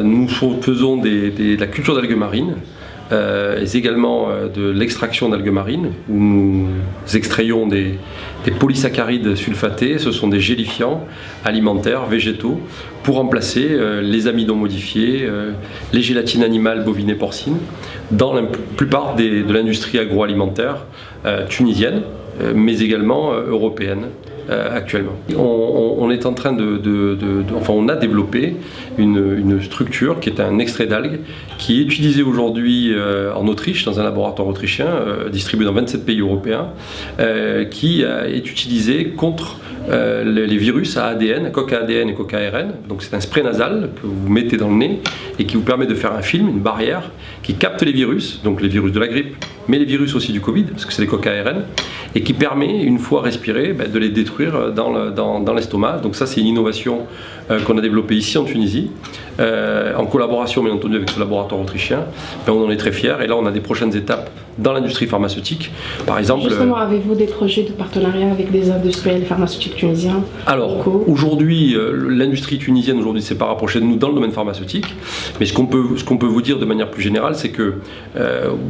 Nous faisons de la culture d'algues marines, et également de l'extraction d'algues marines, où nous extrayons des polysaccharides sulfatés. Ce sont des gélifiants alimentaires, végétaux, pour remplacer les amidons modifiés, les gélatines animales, bovines et porcines, dans la plupart de l'industrie agroalimentaire tunisienne, mais également européenne. Actuellement. On est en train on a développé une structure qui est un extrait d'algues qui est utilisé aujourd'hui en Autriche, dans un laboratoire autrichien, distribué dans 27 pays européens, qui est utilisé contre les virus à ADN, coca ADN et coca ARN. Donc c'est un spray nasal que vous mettez dans le nez et qui vous permet de faire un film, une barrière qui capte les virus, donc les virus de la grippe, mais les virus aussi du Covid, parce que c'est les coca ARN, et qui permet, une fois respirés, de les détruire dans l'estomac. Donc ça, c'est une innovation qu'on a développée ici en Tunisie, en collaboration bien entendu avec ce laboratoire autrichien. On en est très fiers, et là on a des prochaines étapes dans l'industrie pharmaceutique. Par exemple, justement, avez-vous des projets de partenariat avec des industriels pharmaceutiques tunisiens? Alors, aujourd'hui, l'industrie tunisienne aujourd'hui s'est pas rapprochée de nous dans le domaine pharmaceutique, mais ce qu'on peut vous dire de manière plus générale, c'est que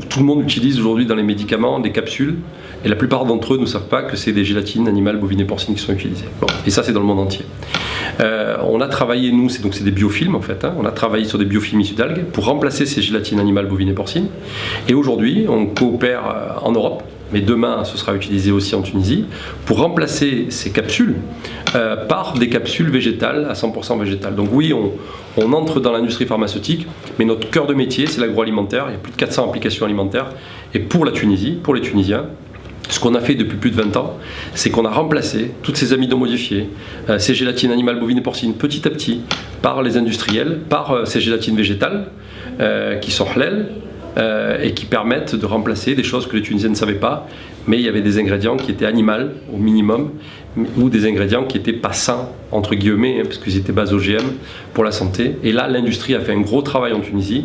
tout le monde utilise aujourd'hui dans les médicaments des capsules, et la plupart d'entre eux ne savent pas que c'est des gélatines animales, bovines et porcines qui sont utilisées. Bon, et ça, c'est dans le monde entier. On a travaillé, nous, c'est des biofilms en fait, on a travaillé sur des biofilms issus d'algues pour remplacer ces gélatines animales, bovines et porcines, et aujourd'hui, on coopère en Europe, mais demain ce sera utilisé aussi en Tunisie, pour remplacer ces capsules par des capsules végétales, à 100% végétales. Donc oui, on entre dans l'industrie pharmaceutique, mais notre cœur de métier, c'est l'agroalimentaire. Il y a plus de 400 applications alimentaires, et pour la Tunisie, pour les Tunisiens, ce qu'on a fait depuis plus de 20 ans, c'est qu'on a remplacé toutes ces amidons modifiés, ces gélatines animales, bovines et porcines, petit à petit, par les industriels, par ces gélatines végétales, qui sont halal, et qui permettent de remplacer des choses que les Tunisiens ne savaient pas, mais il y avait des ingrédients qui étaient animaux au minimum, ou des ingrédients qui n'étaient pas sains, entre guillemets, parce qu'ils étaient base OGM pour la santé. Et là, l'industrie a fait un gros travail en Tunisie,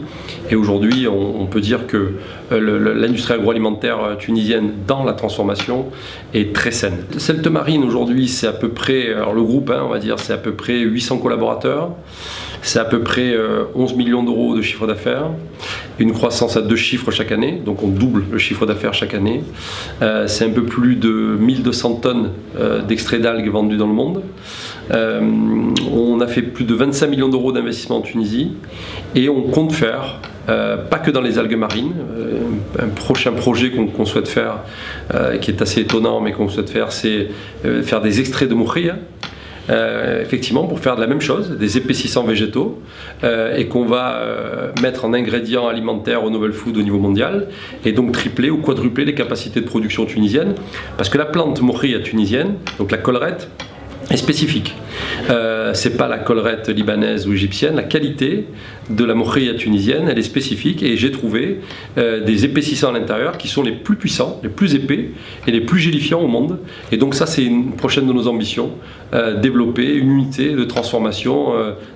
et aujourd'hui, on peut dire que l'industrie agroalimentaire tunisienne dans la transformation est très saine. Celte Marine, aujourd'hui, c'est à peu près, alors le groupe, on va dire, c'est à peu près 800 collaborateurs, c'est à peu près 11 millions d'euros de chiffre d'affaires, une croissance à 2 chiffres chaque année, donc on double le chiffre d'affaires chaque année. C'est un peu plus de 1200 tonnes d'extraits d'algues vendus dans le monde. On a fait plus de 25 millions d'euros d'investissement en Tunisie, et on compte faire, pas que dans les algues marines, un prochain projet qu'on souhaite faire, qui est assez étonnant, mais qu'on souhaite faire, c'est faire des extraits de mourria. Effectivement, pour faire de la même chose, des épaississants végétaux, et qu'on va mettre en ingrédients alimentaires au novel food au niveau mondial, et donc tripler ou quadrupler les capacités de production tunisiennes, parce que la plante mourria tunisienne, donc la collerette, est spécifique. C'est pas la collerette libanaise ou égyptienne. La qualité de la mourria tunisienne, elle est spécifique, et j'ai trouvé des épaississants à l'intérieur qui sont les plus puissants, les plus épais et les plus gélifiants au monde. Et donc ça, c'est une prochaine de nos ambitions, développer une unité de transformation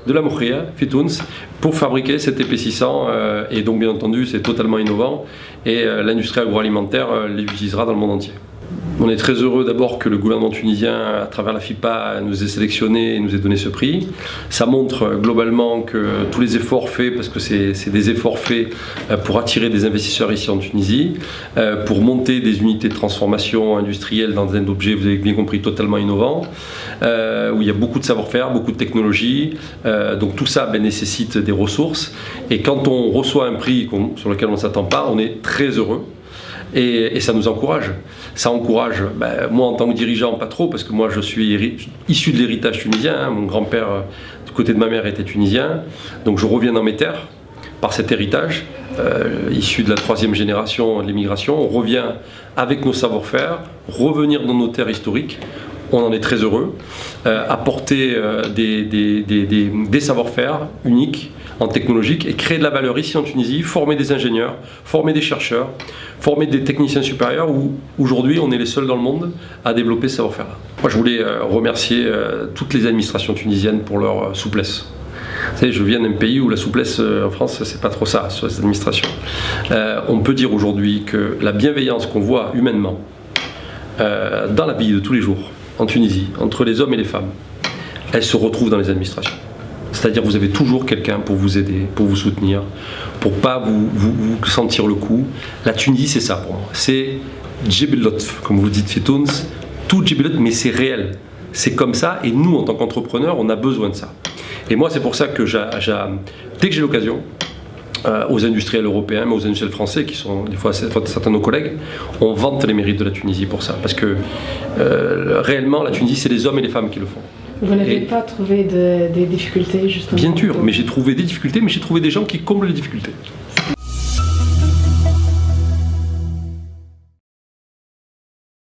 de la mourria Fitouns pour fabriquer cet épaississant, et donc bien entendu c'est totalement innovant, et l'industrie agroalimentaire l'utilisera dans le monde entier. On est très heureux d'abord que le gouvernement tunisien, à travers la FIPA, nous ait sélectionnés et nous ait donné ce prix. Ça montre globalement que tous les efforts faits, parce que c'est des efforts faits pour attirer des investisseurs ici en Tunisie, pour monter des unités de transformation industrielle dans un objet, vous avez bien compris, totalement innovant, où il y a beaucoup de savoir-faire, beaucoup de technologie. Donc tout ça nécessite des ressources. Et quand on reçoit un prix sur lequel on ne s'attend pas, on est très heureux. Et ça nous encourage. Ça encourage, moi en tant que dirigeant, pas trop, parce que moi je suis issu de l'héritage tunisien. Mon grand-père, du côté de ma mère, était tunisien. Donc je reviens dans mes terres par cet héritage, issu de la 3e génération de l'immigration. On revient avec nos savoir-faire, revenir dans nos terres historiques. On en est très heureux. Apporter des savoir-faire uniques en technologique, et créer de la valeur ici en Tunisie, former des ingénieurs, former des chercheurs, former des techniciens supérieurs, où aujourd'hui on est les seuls dans le monde à développer ce savoir-faire-là. Moi je voulais remercier toutes les administrations tunisiennes pour leur souplesse. Vous savez, je viens d'un pays où la souplesse en France, c'est pas trop ça, sur les administrations. On peut dire aujourd'hui que la bienveillance qu'on voit humainement dans la vie de tous les jours en Tunisie, entre les hommes et les femmes, elle se retrouve dans les administrations. C'est-à-dire vous avez toujours quelqu'un pour vous aider, pour vous soutenir, pour pas vous sentir le coup. La Tunisie, c'est ça pour moi. C'est Djibilot, comme vous dites, Fitouns, tout Djibilot, mais c'est réel. C'est comme ça, et nous, en tant qu'entrepreneurs, on a besoin de ça. Et moi, c'est pour ça que dès que j'ai l'occasion, aux industriels européens, mais aux industriels français, qui sont des fois certains de nos collègues, on vante les mérites de la Tunisie pour ça. Parce que réellement, la Tunisie, c'est les hommes et les femmes qui le font. Vous n'avez pas trouvé des difficultés, justement? Bien sûr, mais j'ai trouvé des difficultés, mais j'ai trouvé des gens qui comblent les difficultés.